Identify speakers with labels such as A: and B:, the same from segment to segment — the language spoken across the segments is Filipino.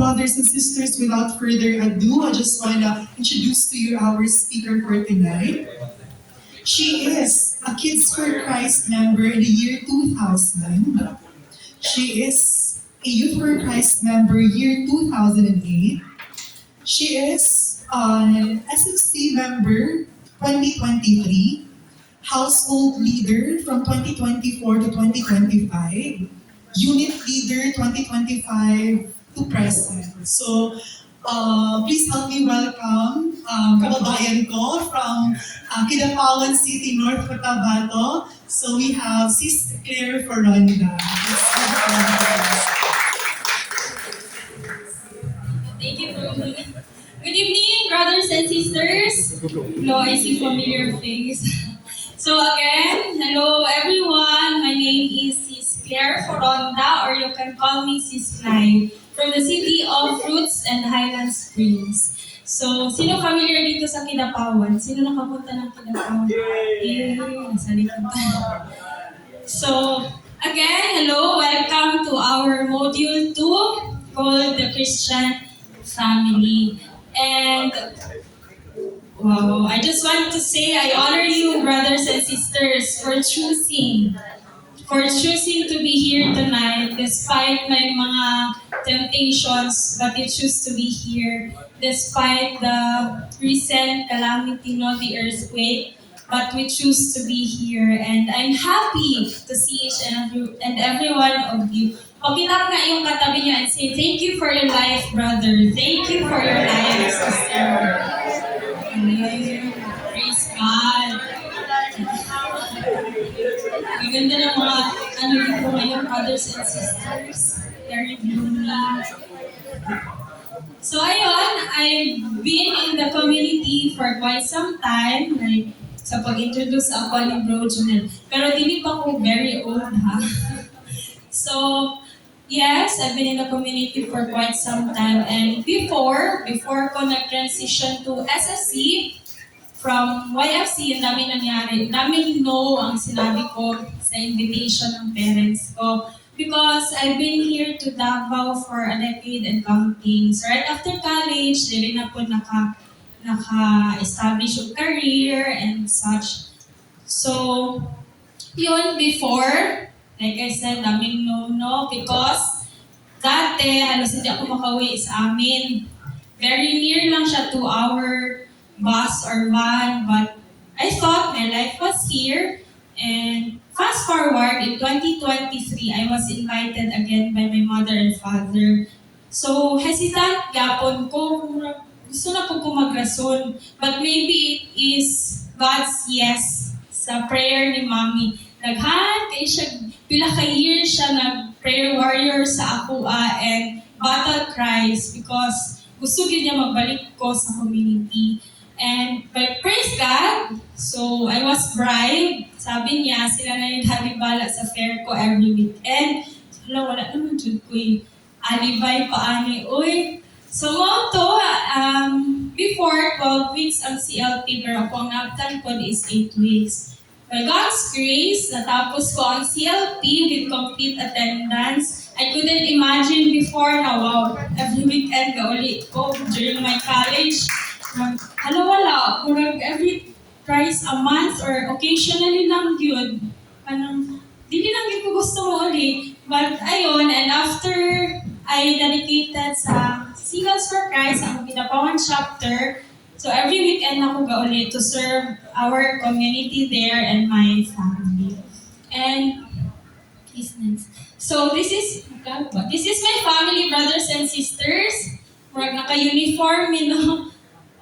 A: brothers and sisters, without further ado, I just want to introduce to you our speaker for tonight. She is a Kids for Christ member in the year 2000. She is a Youth for Christ member year 2008. She is an SMC member 2023, household leader from 2024 to 2025, unit leader 2025 to present. So, please help me welcome kababayan ko from Kidapawan City, North Cotabato. So we have Sis Claire Foronda.
B: Thank you for me. Good evening, brothers and sisters. Hello, I see familiar face. So again, hello everyone. My name is Sis Claire Foronda, or you can call me Sis Clay, from the city of Fruits and Highland Springs. So, sino familiar dito sa Kidapawan? Sino nakapunta ng Kidapawan? Yay! Nasa likod tayo. So, again, hello, welcome to our module 2 called the Christian Family. And wow, I just want to say I honor you, brothers and sisters, for choosing to be here tonight despite my mga temptations, but you choose to be here despite the recent calamity, no, the earthquake, but we choose to be here, and I'm happy to see each and every one of you. Pakitap nga yung katabi niyo and say, thank you for your life, brother. Thank you for your life, sister. Praise God. Maganda ng mga dito ngayon, brothers and sisters. Very blooming. So ayun, I've been in the community for quite some time, like sa pag-introduce ako ni Bro Junel. Pero hindi pa ako very old, ha? So, yes, I've been in the community for quite some time. And before ko nag-transition to SSC, from YFC, ang dami nangyari. Daming no ang sinabi ko sa invitation ng parents ko. Because I've been here to Davao for a decade and counting. So right after college, di rin ako naka-establish yung career and such. So, yun before, like I said, daming no, because dati, halos hindi ako makauwi sa amin. Very near lang siya, 2-hour bus or van, but I thought my life was here. And fast forward, in 2023, I was invited again by my mother and father. So, hesitant gapon ko, gusto na po ko magrason. But maybe it is God's yes sa prayer ni Mommy. Naghan, kaya siya, pila ka years siya nag-prayer warrior sa ako and battle cries because gusto yun niya magbalik ko sa community. And by praise God, so I was bribed. Sabi niya, sila na yung halibala sa fair ko every weekend. So, wala naman dyan ko yung alibay pa ani. Uy, so mo to, before 12 weeks ang CLT, pero ako ang nabtan ko is 8 weeks. By God's grace, natapos ko ang CLP with complete attendance. I couldn't imagine before na wow, every weekend ka ulit ko during my college. Wala. Kurang every twice a month or occasionally lang yun. Dili lang yun ko gusto mo ulit. But ayun, and after I dedicated sa Singles for Christ, ang Kidapawan chapter, so every weekend ako ga ulit to serve our community there and my family. And, so this is my family, brothers and sisters. Murag naka-uniform,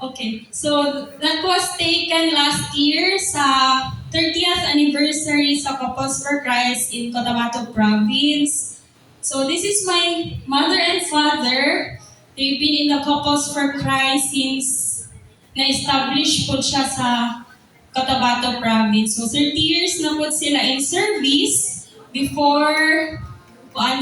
B: Okay, so that was taken last year sa 30th anniversary sa Couples for Christ in Cotabato Province. So this is my mother and father. They've been in the Couples for Christ since na-establish po siya sa Cotabato Province. So 30 years na po sila in service before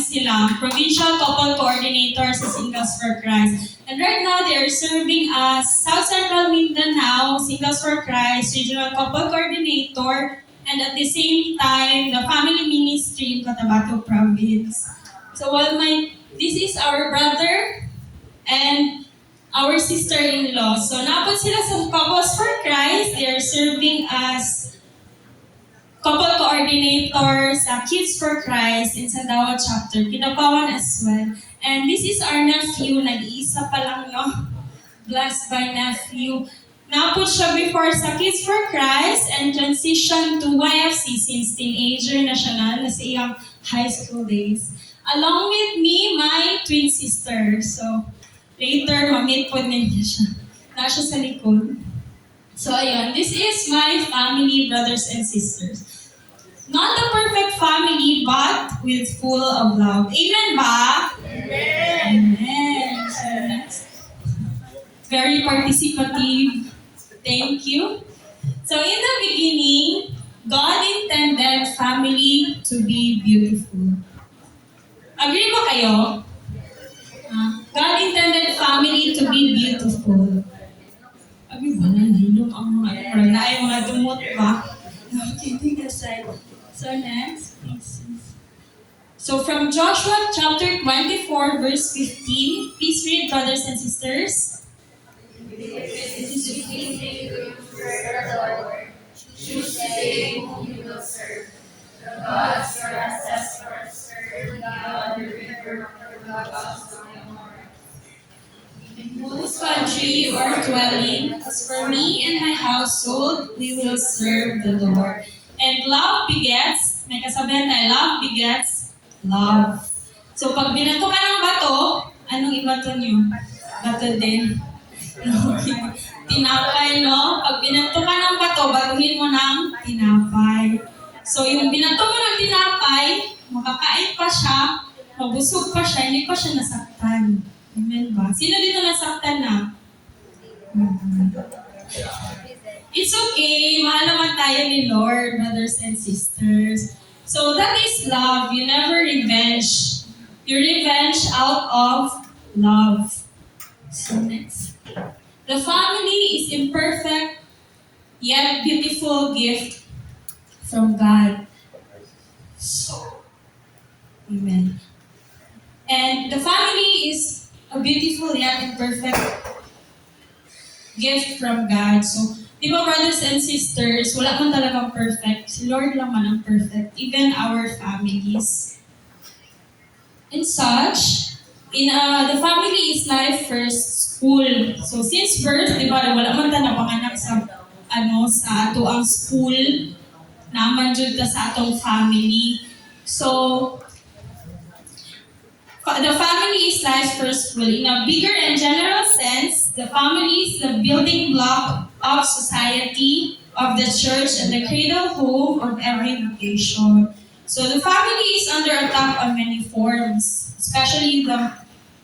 B: sila, Provincial Couple Coordinator sa Singles for Christ. And right now, they are serving as South Central Mindanao, Singles for Christ, Regional Couple Coordinator, and at the same time, the Family Ministry in Cotabato Province. So while this is our brother, and our sister-in-law. So napod sila sa Couples for Christ. They are serving as couple coordinator sa Kids for Christ in Sandawa chapter, Kinabawan as well. And this is our nephew, nag-iisa pa lang, no? Blessed by nephew. Napod siya before sa Kids for Christ and transition to YFC since teenager na siya na sa iyang high school days. Along with me, my twin sister. So, later, mamit po ninyo siya. Nasa sa likod. So, ayun. This is my family, brothers and sisters. Not a perfect family, but with full of love. Amen ba? Amen. Amen. So, next. Very participative. Thank you. So, in the beginning, God intended family to be beautiful. Agree ba kayo? God intended family to be beautiful. Abi ba na hilong ang mga parang na ay mga dumot ba? Okay, take aside. So next. So from Joshua chapter 24 verse 15, please read, brothers and sisters.
C: Choose today whom you will serve. The gods your ancestors served beyond the river of the gods of the Amorites.
B: In whose country you are dwelling, as for me and my household, we will serve the Lord. And love begets, may kasabihan tayo, love begets love. So pag binato ka ng bato, anong ibato niyo? Bato din. Tinapay, no? Pag binato ka ng bato, batuhin mo ng tinapay. So yung binato mo ng tinapay, makakain pa siya, mabusog pa siya, hindi pa siya nasaktan. Amen ba? Sino dito nasaktan na? It's okay. Mahal naman tayo ni Lord, brothers and sisters. So that is love. You never revenge. You revenge out of love. So next. The family is imperfect, yet beautiful gift from God. So, amen. And the family is a beautiful yet imperfect gift from God. So, di ba, brothers and sisters, wala man talagang perfect. Si Lord lang man ang perfect. Even our families. And such, the family is life first school. So, since birth, di ba, wala man ta napanganak sa, sa ato ang school, naman dyan ta sa atong family. So, the family is life's first school. In a bigger and general sense, the family is the building block of society, of the church, and the cradle home of every vocation. So the family is under attack on many forms, especially the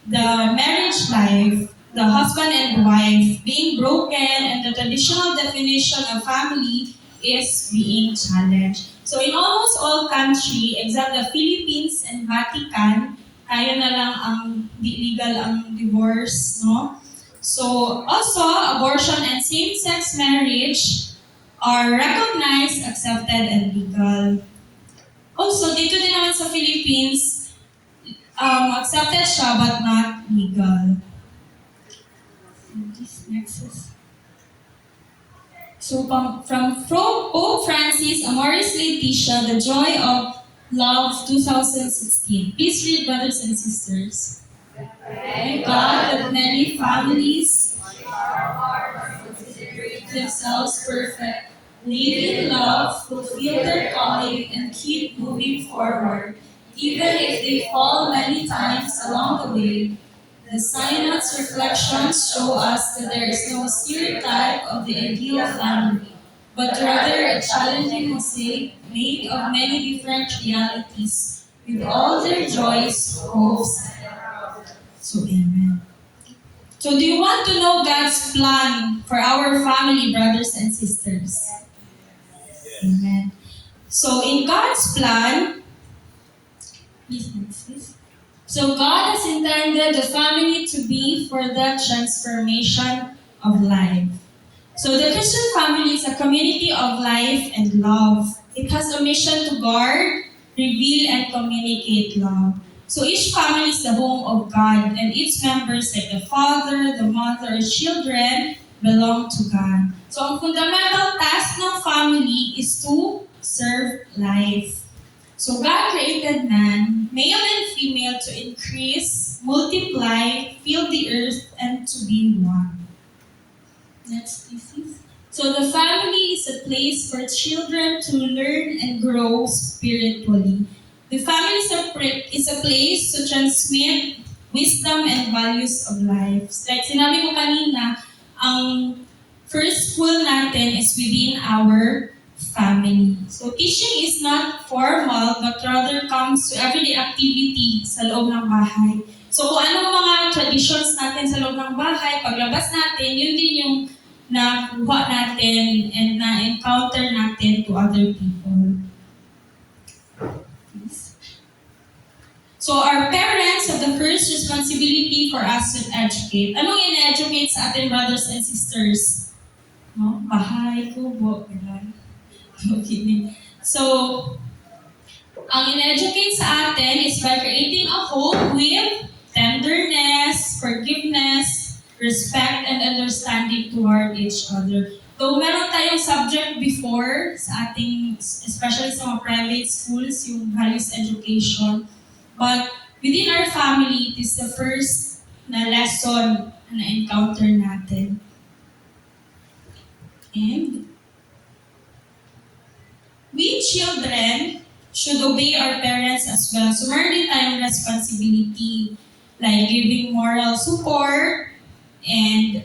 B: marriage life, the husband and wife being broken, and the traditional definition of family is being challenged. So in almost all countries, except the Philippines and Vatican, kaya na lang ang legal ang divorce, no? So, also, abortion and same-sex marriage are recognized, accepted, and legal. Also, dito din naman sa Philippines, accepted siya but not legal. This next is... So, from Pope Francis, Amoris Laetitia, The Joy of Love 2016. Please read, brothers and sisters. Thank God that many families consider themselves perfect, live in love, fulfill their calling, and keep moving forward, even if they fall many times along the way. The Synod's reflections show us that there is no stereotype of the ideal family, but rather a challenging mosaic made of many different realities, with all their joys, hopes, and problems. So, amen. So, do you want to know God's plan for our family, brothers and sisters? Amen. So, in God's plan, so God has intended the family to be for the transformation of life. So the Christian family is a community of life and love. It has a mission to guard, reveal, and communicate love. So each family is the home of God, and its members, like the father, the mother, or children, belong to God. So ang fundamental task ng family is to serve life. So God created man, male and female, to increase, multiply, fill the earth, and to be one. Next, please. So the family is a place for children to learn and grow spiritually. The family is a place to transmit wisdom and values of life. Like sinabi ko kanina, ang first school natin is within our family. So teaching is not formal but rather comes to everyday activity sa loob ng bahay. So kung anong mga traditions natin sa loob ng bahay, paglabas natin, yun din yung nakuha natin and na-encounter natin to other people. So our parents have the first responsibility for us to educate. Anong in-educate sa ating brothers and sisters? No? Bahay, kubo, gano'n. Okay. So, ang in-educate sa atin is by creating a home with tenderness, forgiveness, respect, and understanding toward each other. Though meron tayong subject before sa ating, especially sa mga private schools, yung values education. But within our family, it is the first na lesson na na-encounter natin. And we children should obey our parents as well. So meron din tayong responsibility like giving moral support and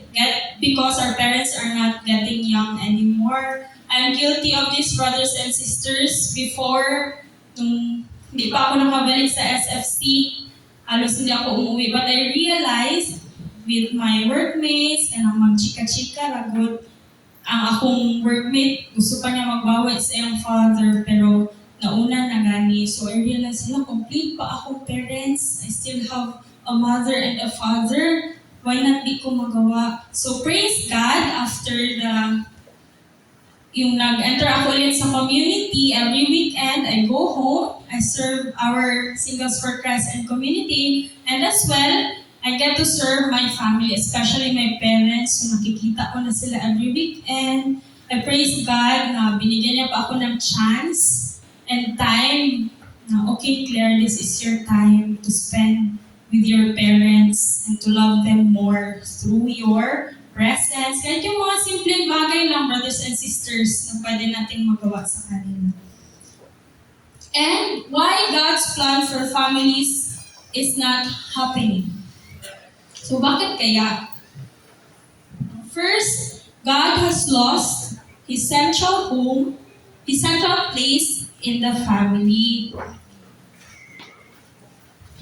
B: because our parents are not getting young anymore. I'm guilty of this, brothers and sisters. Before, hindi pa ako nakabalik sa SFC, halos hindi ako umuwi. But I realized with my workmates and ang mag-chika-chika, lagot, ang akong workmate, gusto pa niya magbawi sa iyang father, pero nauna na gani. So I realized, complete pa akong parents. I still have a mother and a father. Why not di ko magawa? So praise God, after yung nag-enter ako ulit sa community, every weekend, I go home, I serve our Singles for Christ and community, and as well, I get to serve my family, especially my parents. So nakikita ko na sila every weekend. I praise God na binigyan niya pa ako ng chance and time na, okay, Claire, this is your time to spend with your parents and to love them more through your presence. Kahit yung mga simpleng bagay lang, brothers and sisters, na pwede nating magawa sa kanila. And why God's plan for families is not happening. So bakit kaya? First, God has lost His central home, His central place in the family.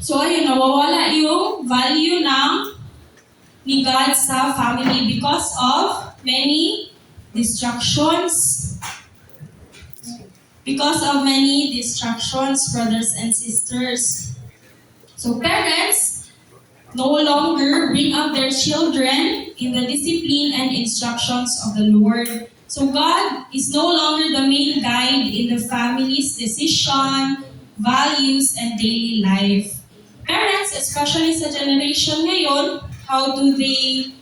B: So ayun, nawawala yung value ni God sa family because of many distractions. Because of many distractions, brothers and sisters. So parents no longer bring up their children in the discipline and instructions of the Lord. So God is no longer the main guide in the family's decision, values, and daily life. Parents, especially sa generation ngayon, how do they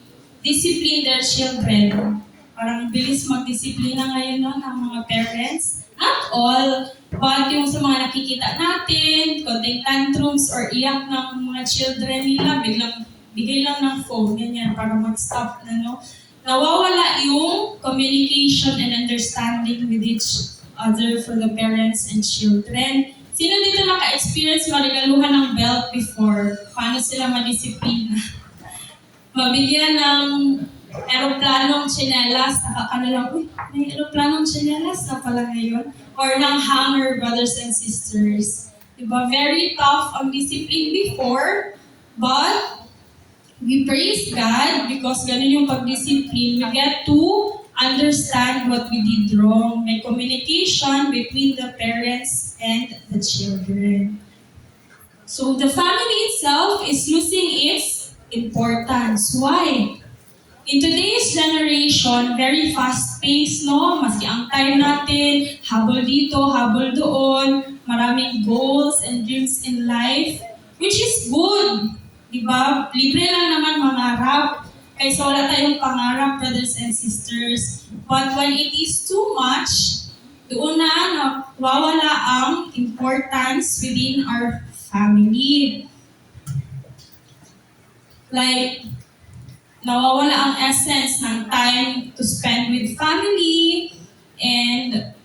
B: discipline their children? Parang bilis mag-disiplina ngayon no, ng mga parents. Not all, but yung sa mga nakikita natin, konting tantrums or iyak ng mga children nila, biglang bigay lang ng phone, ganyan, para mag-stop na, no? Nawawala yung communication and understanding with each other for the parents and children. Sino dito naka-experience marigaluhan ng belt before? Paano sila madisiplina? Mabigyan ng aeroplanong tsinelas, nakakano lang, uy, may aeroplanong tsinelas na pala ngayon. Or ng hanger, brothers and sisters. Diba? Very tough ang discipline before, but we praise God because ganun yung pag-discipline. We get to understand what we did wrong. May communication between the parents and the children. So the family itself is losing its importance. Why? In today's generation, very fast-paced, no? Maski ang time natin, habol dito, habol doon, maraming goals and dreams in life. which is good. Diba? Libre lang naman mangarap. Kaysa wala tayong pangarap, brothers and sisters. But when it is too much, doon na nawawala ang importance within our family. Like, nawawala ang essence ng time to spend with family, and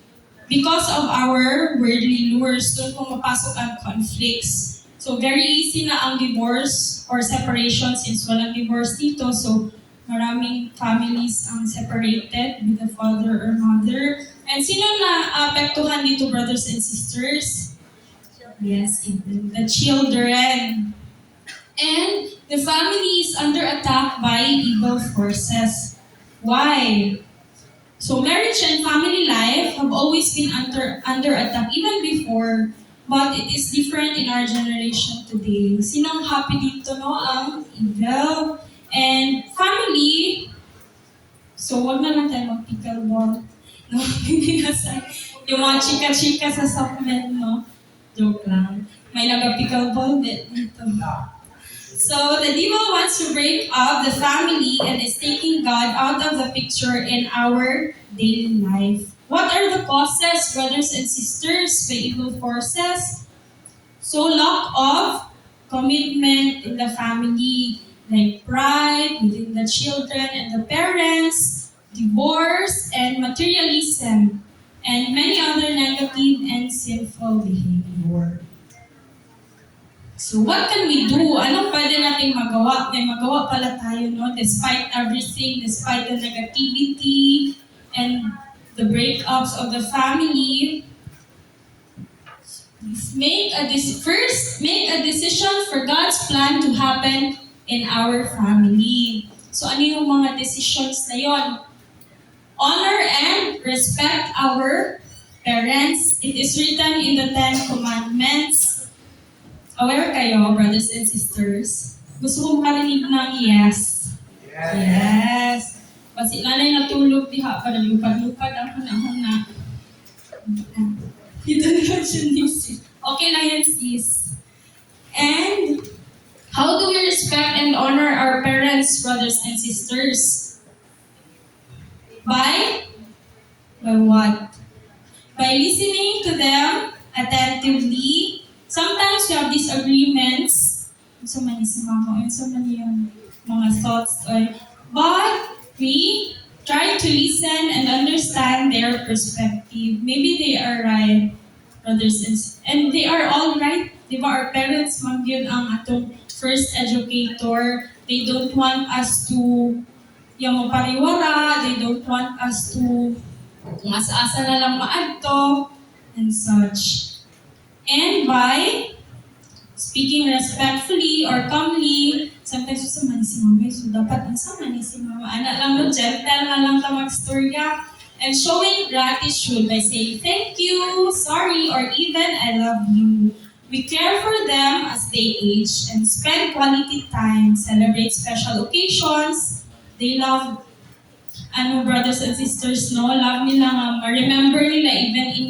B: because of our worldly lures, doon pumapasok ang conflicts. So very easy na ang divorce or separation since walang divorce dito. So maraming families ang separated with the father or mother. And sino na apektuhan dito, brothers and sisters? Yes, even the children. And the family is under attack by evil forces. Why? So marriage and family life have always been under attack even before, but it is different in our generation today. Sinong happy dito, no? Ang evil. And family, so wag na lang tayo mag-pickleball. No? Hindi na sa, yung mga chika-chika sa supplement, no? Joke lang. May nag-pickleball dito. So the devil wants to break up the family and is taking God out of the picture in our daily life. What are the causes, brothers and sisters, by evil forces? So lack of commitment in the family, like pride within the children and the parents, divorce, and materialism, and many other negative and sinful behavior. So what can we do? Anong pwede natin magawa? May magawa pala tayo, no? Despite everything, despite the negativity and the breakups of the family, first make a decision for God's plan to happen in our family. So ano yung mga decisions na yon? Honor and respect our parents. It is written in the 10 Commandments. Aware kayo, brothers and sisters? Gusto kong marinig ng yes. Yes. Kasi nanay natulog diha para lupad-lupad ang huna-huna. Dito na siya ni sis. Okay lang yan, sis. And how do we respect and honor our parents, brothers and sisters? By what? By listening to them attentively. Sometimes we have disagreements. So many si mama, so many yung mga thoughts. But we try to listen and understand their perspective. Maybe they are right, brothers and they are all right. Di ba, our parents, man yun ang atong first educator. They don't want us to yung mapariwara. They don't want us to kung asa-asa na lang maadto and such. And by speaking respectfully or calmly, sometimes gusto man si mama, so dapat nasama ni si mama. Anak lang mo, gentle na lang ka mag-storya. And showing gratitude by saying thank you, sorry, or even I love you. We care for them as they age and spend quality time, celebrate special occasions. They love, brothers and sisters, no? Love nila nga, remember nila even in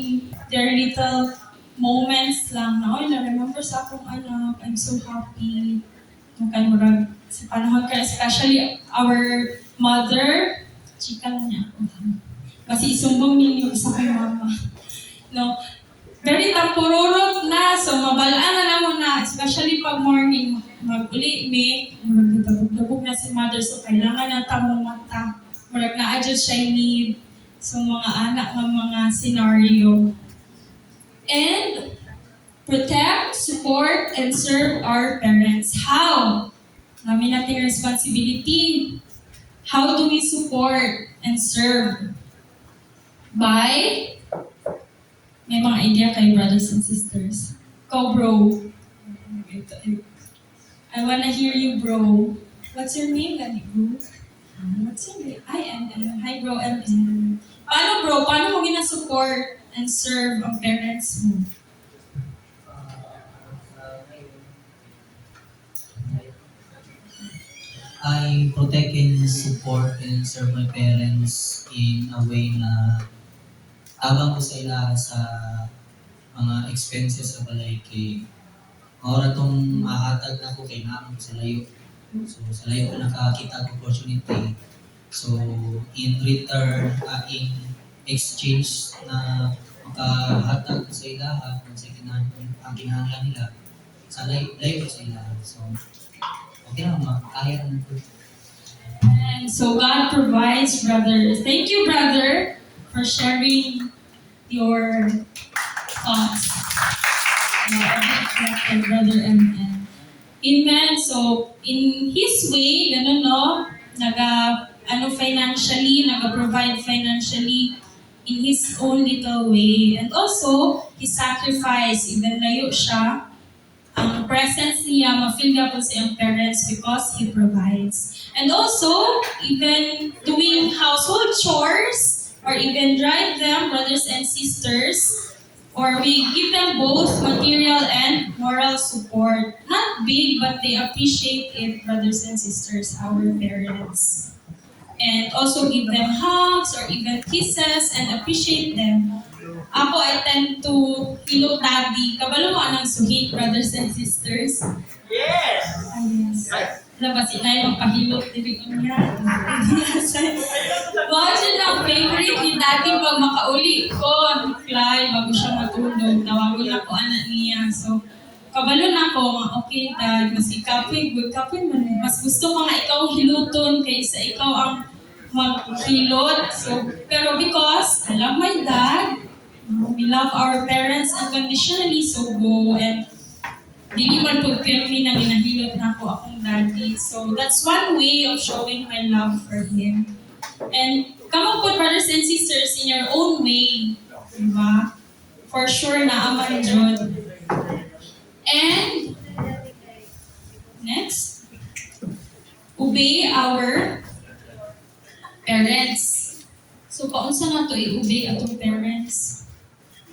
B: their little moments lang na, na-remember sa akong anak, I'm so happy. Kaya murag, sa panahon ka, especially our mother, chika lang niya. Kasi isumbong ninyo sa kay mama. No? Very tampururot na, so mabalaan na naman na, especially pag morning, mag-uli, murag dabog na si mother, so kailangan ng tamong mata. Murag na-adjust siya need. So mga anak ng mga scenario. And protect, support, and serve our parents. How? Namin natin responsibility. How do we support and serve? By, may mga idea kayo, brothers and sisters. Go, bro. I wanna hear you, bro. What's your name, Gani, bro? What's your name? Hi, bro, and paano, bro? Paano mo gina-support and serve ang parents mo?
D: I protect and support and serve my parents in a way na abang ko sa ila sa mga expenses sa balay kay Maura tong mahatag na ko kay naman sa layo. So sa layo ko nakakita ng opportunity. So in return, in exchange na makahatag ko sa ilaha kung sa ang kinahanglan nila, sa layo ko sa ilaha. So okay na, makakaya naman ko.
B: And so God provides, brother. Thank you, brother, for sharing your thoughts. Brother MN. Amen. So, in His way, ganun no, nag-provide financially in His own little way. And also, His sacrifice, even layo siya, ang presence niya, ma-feel niya po sa iyong parents because He provides. And also, even doing household chores, or even drive them, brothers and sisters, or we give them both material and moral support. Not big, but they appreciate it, brothers and sisters, our parents. And also give them hugs or even kisses and appreciate them. Ako, I tend to hilot daddy. Kabalo mo anang suhit, brothers and sisters.
E: Yes!
B: Yes. Labas na yung pahilot dili ko niya. Watch it ang favorite ni daddy pag makauli ko, Clay, bago siya matulog. Tawagon na ko anak niya. So, kabalo na ko, okay dad, mas ikapin, good kapin man. Mas gusto ko nga ikaw hiluton kaysa ikaw ang maghilot. So, pero because I love my dad, we love our parents unconditionally, so go and dili man po pirmi na ginahilot na ko akong daddy. So that's one way of showing my love for him. And come up with brothers and sisters in your own way. Diba? For sure na aman jud. And next, obey our parents. So paunsa na to i-obey atong parents.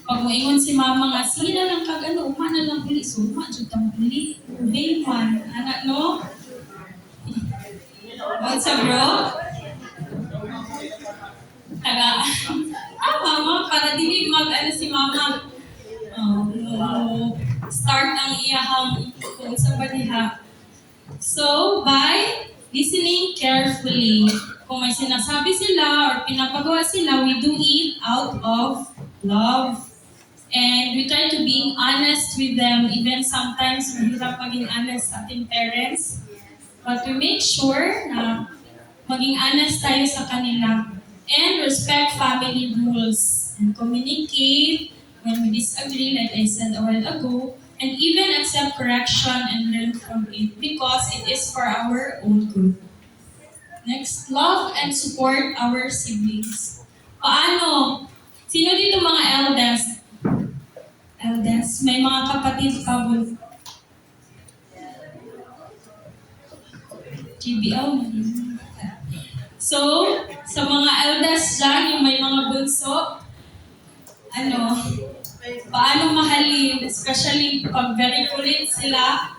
B: Pag moingon si mama nga, sige na lang kag ano, uma na lang uli. So, uma, dyan tang uli. Obey man. Anak, no? What's up, bro? Taga, mama, para dili ano si mama. Start ang iyahang kung sa baliha. So, by listening carefully, kung may sinasabi sila or pinapagawa sila, we do it out of love. And we try to be honest with them, even sometimes mahirap maging honest sa ating parents. But we make sure na maging honest tayo sa kanila. And respect family rules. And communicate when we disagree, like I said a while ago. And even accept correction and learn from it because it is for our own good. Next, love and support our siblings. Paano? Sino dito mga eldest? Eldest, may mga kapatid pa po. GBL. So, sa mga eldest dyan, yung may mga bunso, paano mahalin, especially pag very kulit sila.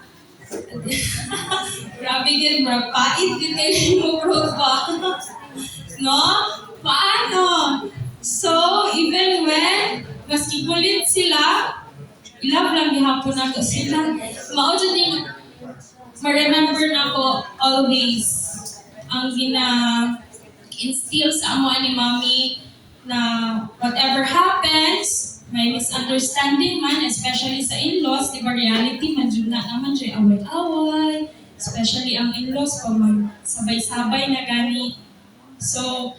B: Grabe din, bro. Pait din kayo mo, bro, ba? No? Paano? So, even when maski kulit sila, ilab lang gihapon nato sila. Mao jud din ma-remember nako always ang instill sa amo ni mommy na whatever happens, may misunderstanding man, especially sa in-laws, di ba reality man jud na naman jud away-away, especially ang in-laws pag sabay-sabay na gani. So,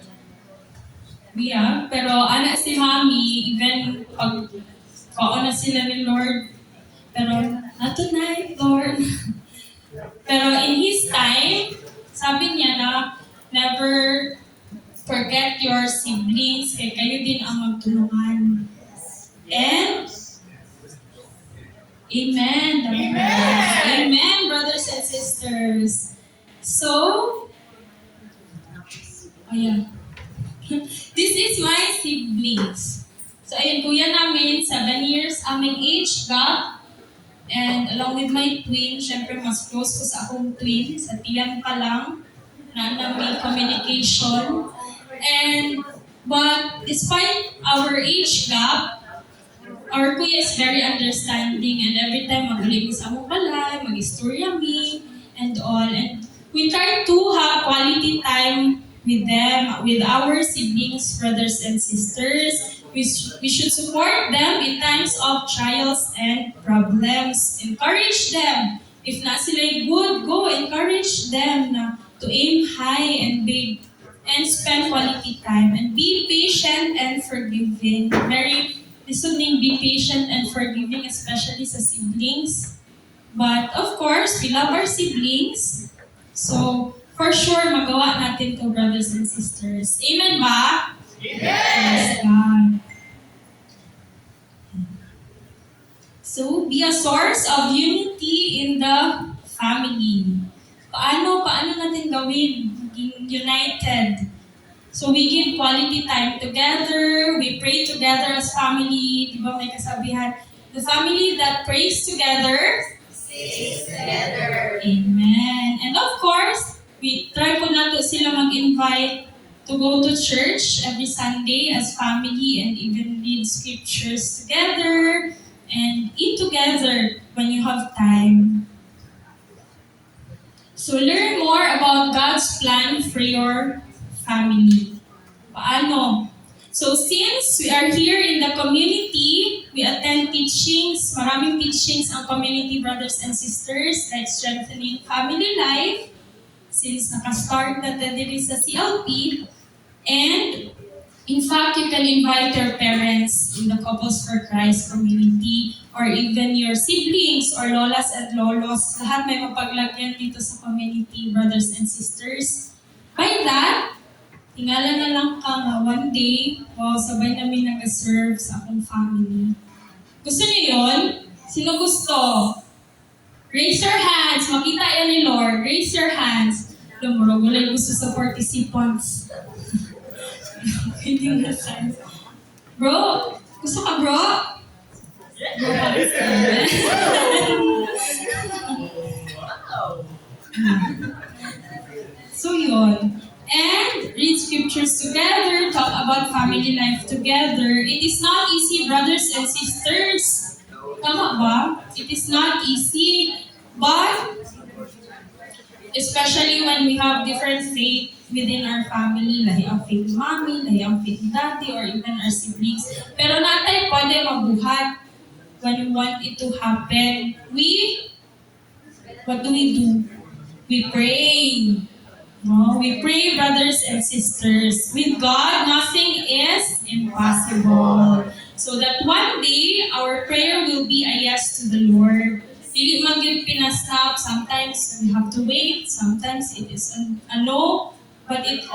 B: yeah, pero anak si mommy, even pag kaon na sila ni Lord, pero not tonight, Lord. Pero in His time, sabi niya na never forget your siblings, kaya kayo din ang magtulungan. And, amen. Amen, brothers and sisters. So, ayan. This is my siblings. So, ayun, kuya namin, 7 years, aming age gap. And along with my twin, syempre mas close ko sa akong twin, sa tiyan pa lang, na may communication. But despite our age gap, our kuya is very understanding and every time magaling sa among balay, mag-istorya mi, and all. And we try to have quality time with them, with our siblings, brothers and sisters. We should support them in times of trials and problems. Encourage them. If na sila good, go encourage them na to aim high and big and spend quality time and be patient and forgiving. Very listening, be patient and forgiving, especially sa siblings. But of course, we love our siblings. So, for sure, magawa natin to, brothers and sisters. Amen ba? Yes, God. So, be a source of unity in the family. Paano natin gawin? Maging united. So, we give quality time together. We pray together as family. Di ba may kasabihan? The family that prays together
C: Stays together.
B: Amen. And of course, we try po nato sila mag-invite to go to church every Sunday as family and even read scriptures together and eat together when you have time. So learn more about God's plan for your family. Paano? So since we are here in the community, we attend teachings, maraming teachings ang community brothers and sisters like strengthening family life, since naka-start na dito sa CLP. And in fact, you can invite your parents in the Couples for Christ community or even your siblings or lolas and lolos. Lahat may mapaglagyan dito sa community brothers and sisters. By that, tingala na lang ka nga one day, wow, sabay namin nag-serve sa akong family. Gusto niyo yun? Sino gusto? Raise your hands. Makita yan ni Lord. Raise your hands. Lumurog, wala gusto sa participants. Pwede na hands. Bro, gusto ka bro? Bro, so yun. And read scriptures together, talk about family life together. It is not easy, brothers and sisters. Tama ba? It is not easy, but especially when we have different faith within our family, lahi ang faith mommy, lahi ang faith daddy, or even our siblings. Pero natay pwede mabuhat when we want it to happen. What do? We pray. No, we pray, brothers and sisters. With God, nothing is impossible. So that one day, our prayer will be a yes to the Lord. Dili man gyud pinastop. Sometimes we have to wait. Sometimes it is a no. But it's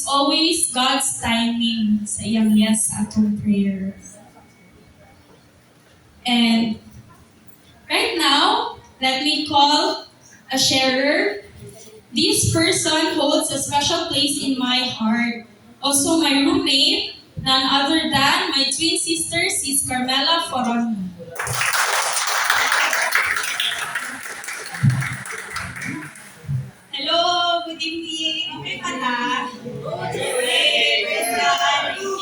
B: always God's timing sa iyang yes sa atong prayer. And right now, let me call a sharer. This person holds a special place in my heart. Also my roommate, none other than my twin sister, Sis Carmela Foron. Hello, good evening. Okay pala? Good evening. Praise God. Thank you.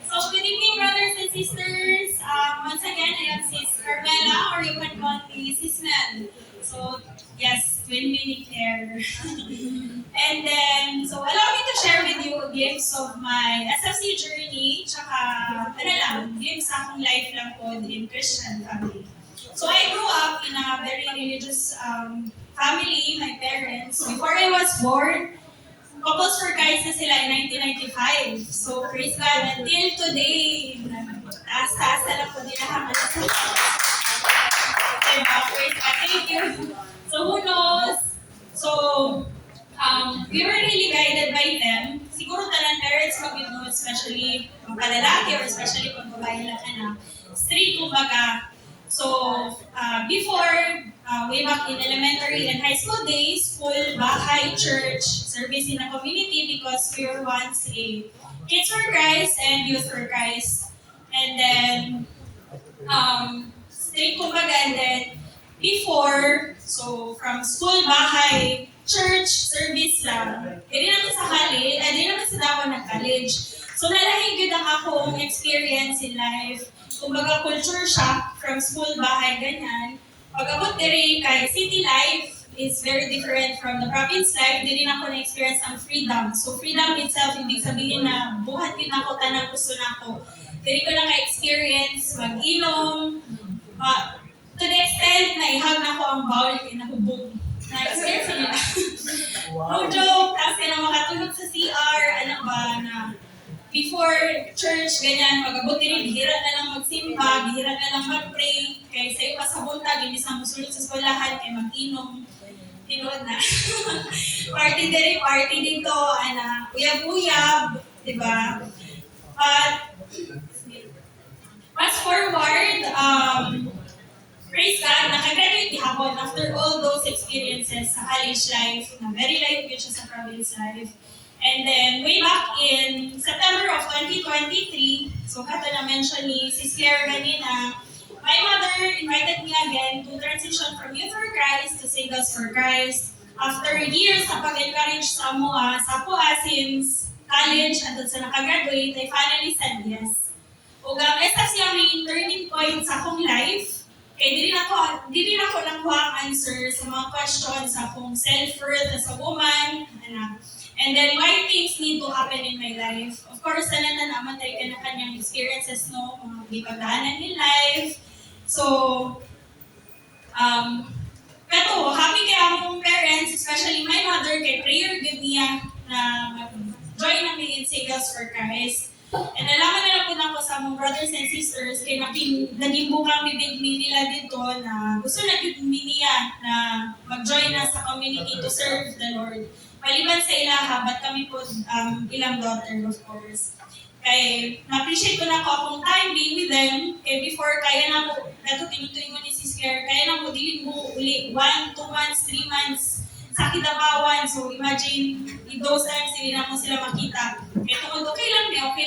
B: So good evening, brothers and sisters. Once again, I am Sis Carmela, or you can call me Sis Mel. So yes, twin mini care. And then, so allow me to share with you a glimpse of my SFC journey, tsaka, glimpse sa akong life lang po in Christian family. So I grew up in a very religious family, my parents. Before I was born, Couples for Christ na sila in 1995. So praise God, until today, taas-taas na lang po nila haman sa praise God, thank you. So who knows? So, we were really guided by them. Siguro talang parents mag-know, especially kung palalaki or especially kung babae lang anak. Strict kumbaga. So, before, way back in elementary and high school days, school, bahay, church, service in the community because we were once a Kids for Christ and Youth for Christ. And then, strict kumbaga, and then, before, so from school, bahay, church, service lang. Hindi naman sa college, hindi naman sa dawa ng college. So nalahing good ang akong experience in life. kumbaga culture shock from school, bahay, ganyan. Pag-abot diri kay city life is very different from the province life. Di rin ako na-experience ng freedom. So freedom itself, ibig sabihin na buhat din ako, tanang gusto na ako. Di ko na ka-experience, mag-inom, to the extent na ihag na ko ang bowl kay nahubog. Na-experience nila. No joke, tapos kaya na makatulog sa CR, ano ba, na before church, ganyan, mag-abot rin, bihira na lang magsimba, bihira na lang mag-pray, kaya sa'yo pa sa buntag, hindi sa musulot sa eskwelahan, kaya mag-inom, tinood na. Party diri, party dito, uyab-uyab, di ba? But, fast forward, praise God, nakagraduate hapon after all those experiences sa college life, na very light yun siya sa province life. And then, way back in September of 2023, so kata na-mention ni Sis Claire kanina, my mother invited me again to transition from Youth for Christ to Singles for Christ. After years na pag-encourage sa PUA since college at sa nakagraduate, I finally said yes. Ug ang esta siya may turning point sa akong life. Kaya di rin ako nakuha ang answer sa mga questions sa akong self-worth as a woman, and then why things need to happen in my life. Of course, naman tayo na kanyang experiences, no? Mga gipagdaanan in life. So, pero happy kay akong parents, especially my mother, kay prayer good niya na mag-join namin in Singles for Christ. And nalaman na po na ako sa mga brothers and sisters kay naging bukang bibig nila dito na gusto na niya na mag-join na sa community to serve the Lord. Maliban sa ilaha, but kami po ilang daughter, of course. Kay na-appreciate ko na ako akong time being with them. Kay before, kaya na po, nato tinutuin mo ni Sis Claire, kaya na po dilin mo uli 1, 2 months, 3 months sa Kitabawan. So imagine, in those times, hindi na mo sila makita. Kaya tungkol, okay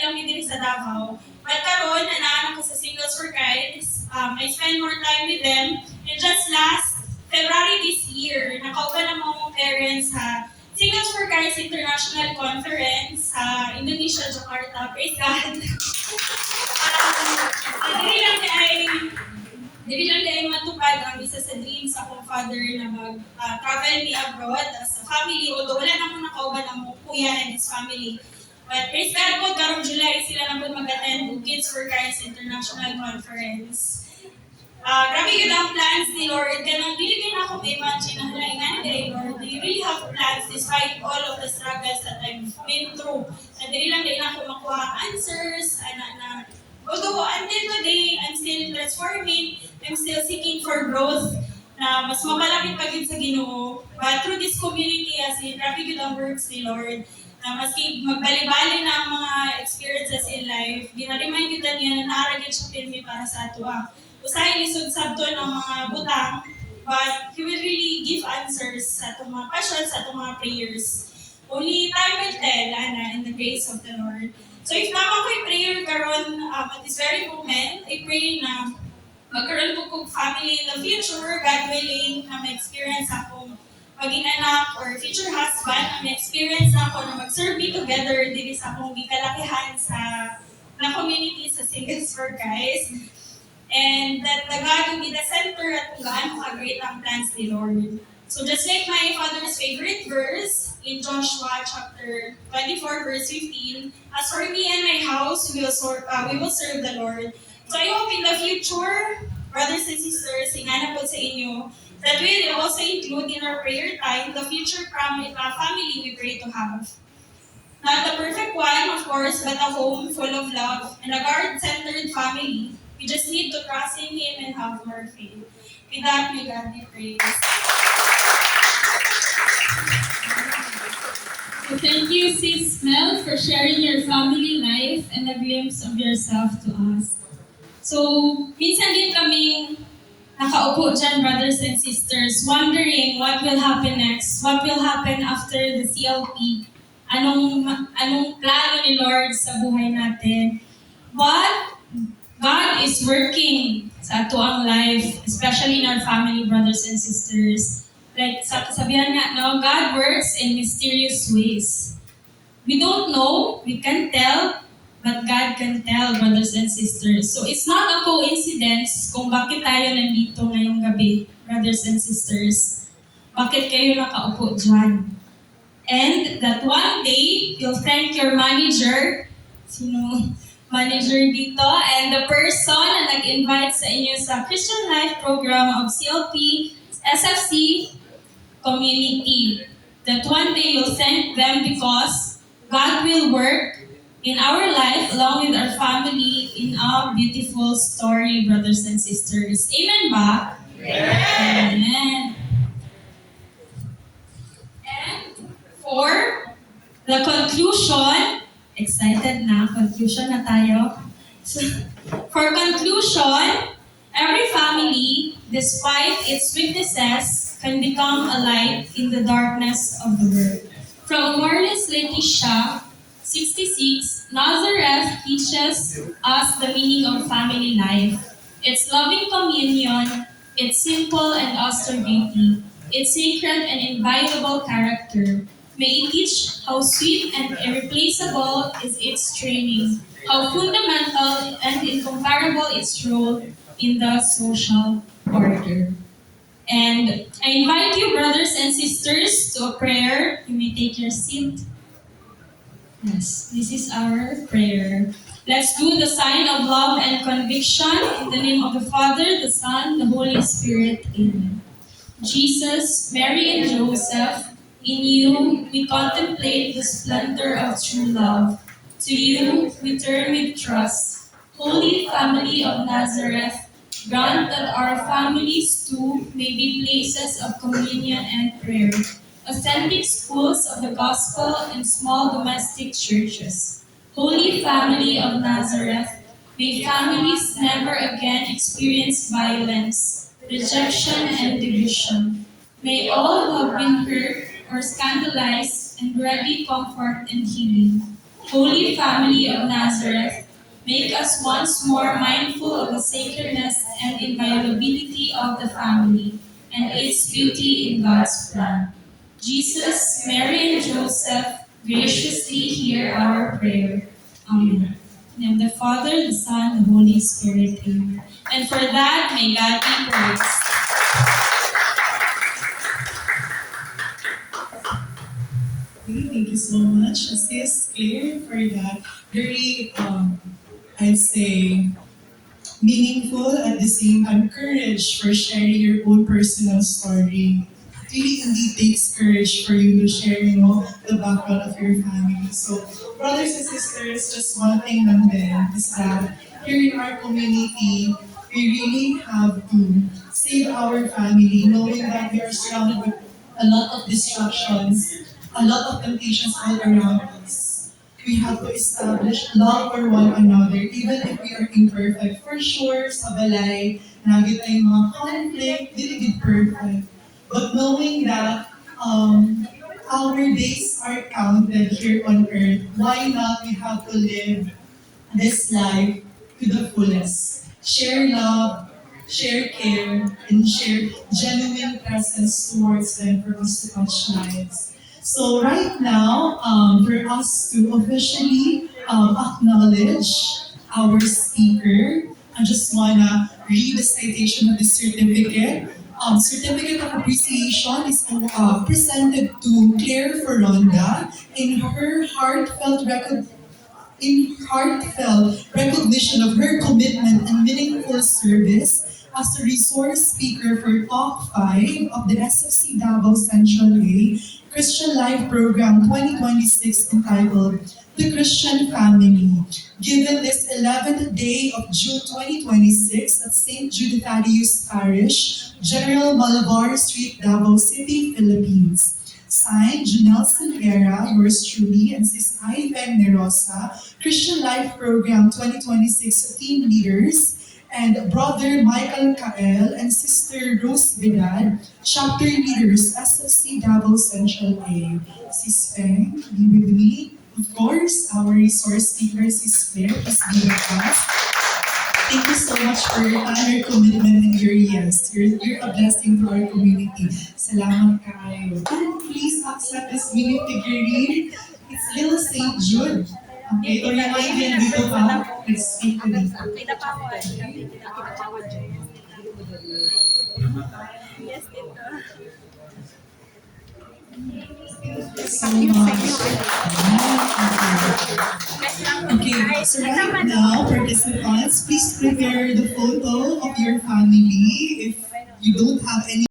B: lang din sa Davao. But karon, nanaan ako sa Singles for Christ. I spend more time with them. And just last February this year, nakauban na mga parents sa Singles for Christ International Conference sa Indonesia, Jakarta. Praise God! Dili lang dahil matupad ang isa sa dreams sa akong father na mag-travel me abroad as a family, although wala na mo nakauban ang mga kuya and his family. But praise God po, karong July sila na po mag-attend ng Kids for Christ International Conference. Grabe yun ang plans ni Lord. Kanang dili na ako ma-imagine na halaingan ni Lord. You really have plans despite all of the struggles that I've been through. Na dili lang din ako makuha answers, although until today, I'm still transforming, I'm still seeking for growth, na mas mamalapit pa din sa Ginoo. But through this community, as in, grabe yun ang works ni Lord, na maski magbali-bali na ang mga experiences in life, ginaremind kita niya na naaragin siya pirmi para sa ato. Usahay lisod sabto ng mga butang, but He will really give answers sa itong mga questions, sa itong mga prayers. Only time will tell, in the grace of the Lord. So if naman ko'y prayer karon at this very moment, I pray na magkaroon po kong family in the future, God willing, na ma-experience akong maging anak or future husband, na ma-experience na ako na mag-serve me together dito sa akong gikalakihan na community sa Singles for Christ. And that the God will be the center at kung gaano ka-great ang plans ni Lord. So just like my father's favorite verse in Joshua chapter 24 verse 15, as for me and my house, we will serve the Lord. So I hope in the future, brothers and sisters, ingana po sa inyo, that we will also include in our prayer time the future family we pray to have. Not the perfect one, of course, but a home full of love and a God-centered family. We just need to trust in Him and have more faith. With that, may God be praised.
E: So thank you, Sis Mel, for sharing your family life and a glimpse of yourself to us. So, minsan din kaming nakaupo dyan, brothers and sisters, wondering what will happen next, what will happen after the CLP, anong plano ni Lord sa buhay natin. But, God is working sa ato ang life, especially in our family, brothers and sisters. Like, sabihan nga, no, God works in mysterious ways. We don't know, we can't tell, but God can tell, brothers and sisters. So it's not a coincidence kung bakit tayo nandito ngayong gabi, brothers and sisters. Bakit kayo nakaupo dyan? And that one day, you'll thank your manager, sino manager dito, and the person na nag-invite sa inyo sa Christian Life Program of CLP, SFC community. That one day you'll thank them because God will work in our life along with our family in a beautiful story, brothers and sisters. Amen ba? Amen. And for the conclusion, excited na, conclusion na tayo. So, for conclusion, every family, despite its weaknesses, can become a light in the darkness of the world. From Morris Letitia, 66, Nazareth teaches us the meaning of family life. Its loving communion, its simple and austere beauty, its sacred and inviolable character. May it teach how sweet and irreplaceable is its training, how fundamental and incomparable its role in the social order. And I invite you, brothers and sisters, to a prayer. You may take your seat. Yes, this is our prayer. Let's do the sign of love and conviction in the name of the Father, the Son, the Holy Spirit. Amen. Jesus, Mary, and Joseph, in you we contemplate the splendor of true love. To you we turn with trust. Holy Family of Nazareth, grant that our families too may be places of communion and prayer, authentic schools of the gospel and small domestic churches. Holy Family of Nazareth, may families never again experience violence, rejection, and division. May all who have been hurt or scandalized and ready comfort and healing. Holy Family of Nazareth, make us once more mindful of the sacredness and inviolability of the family and its beauty in God's plan. Jesus, Mary, and Joseph, graciously hear our prayer. Amen. In the name of the Father, the Son, the Holy Spirit. Amen. And for that, may God be praised.
A: Okay, thank you so much, Sis Claire, for that very, I'd say, meaningful at the same time courage for sharing your own personal story. It really indeed takes courage for you to share, the background of your family. So, brothers and sisters, just one thing lang din is that here in our community, we really have to save our family, knowing that we are surrounded with a lot of distractions, a lot of temptations all around us. We have to establish love for one another, even if we are imperfect. For sure, sa balay, nagit tayong mga conflict, dili gid perfect. But knowing that our days are counted here on earth, why not we have to live this life to the fullest? Share love, share care, and share genuine presence towards them for us to touch lives. So right now, for us to officially acknowledge our speaker, I just wanna read the citation of the certificate. Certificate of appreciation is presented to Claire Ferronda in her heartfelt recognition of her commitment and meaningful service as the resource speaker for Talk 5 of the SFC Davao Central A Christian Life Program 2026 entitled The Christian Family, given this 11th day of June 2026 at St. Jude Thaddeus Parish, General Malabar Street, Davao City, Philippines. Signed, Janelle Silvera, yours truly, and Sis Ivan Nerosa, Christian Life Program 2026 team leaders, and Brother Michael Kael and Sister Rose Vidal, chapter leaders, SFC Davao Central A. Sis Feng, be with me. Of course, our resource speaker, Sis Claire, is be with us. Thank you so much for your time, your commitment, and your yes. You're a blessing to our community. Salamat kayo. And please accept this mini figurine. It's Little St. Jude. Okay, or you might be dito pa. Let's speak to dito. So much. Okay, so right now, participants, please prepare the photo of your family. If you don't have any